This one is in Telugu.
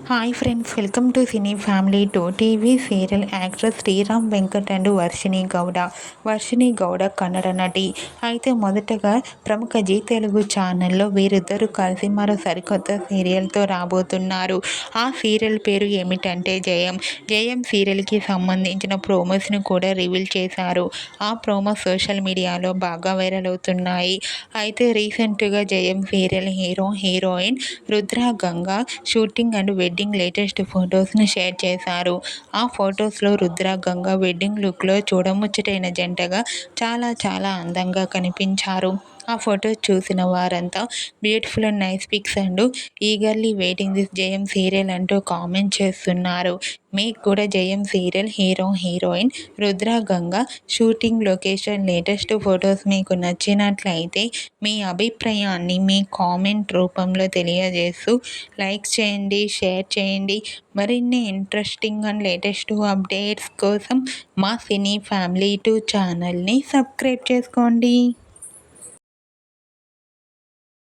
Hi friends, welcome to cine family two. TV serial actress Sriram Venkat and Varshini Gowda Kannada నటి. అయితే మొదటగా ప్రముఖ జీ తెలుగు ఛానల్లో వీరిద్దరూ కలిసి మరో సరికొత్త సీరియల్తో రాబోతున్నారు. ఆ సీరియల్ పేరు ఏమిటంటే జయం సీరియల్కి సంబంధించిన ప్రోమోస్ను కూడా రివీల్ చేశారు. ఆ ప్రోమో సోషల్ మీడియాలో బాగా వైరల్ అవుతున్నాయి. అయితే రీసెంట్గా జయం serial heroine Rudra Ganga shooting and wedding latest ఫొటోస్ని షేర్ చేశారు. ఆ ఫొటోస్లో రుద్ర గంగా వెడ్డింగ్ లుక్లో చూడముచ్చటైన జంటగా చాలా చాలా అందంగా కనిపించారు. ఆ ఫొటోస్ చూసిన వారంతా beautiful and nice pics and eagerly waiting this Jayam serial అంటూ కామెంట్ చేస్తున్నారు. మీకు కూడా Jayam serial heroine Rudra Ganga shooting location latest photos మీకు నచ్చినట్లయితే మీ అభిప్రాయాన్ని మీ కామెంట్ రూపంలో తెలియజేస్తూ లైక్ చేయండి, షేర్ చేయండి. మరిన్ని ఇంట్రెస్టింగ్ అండ్ లేటెస్ట్ అప్డేట్స్ కోసం మా సినీ ఫ్యామిలీ 2 ఛానల్ని సబ్స్క్రైబ్ చేసుకోండి.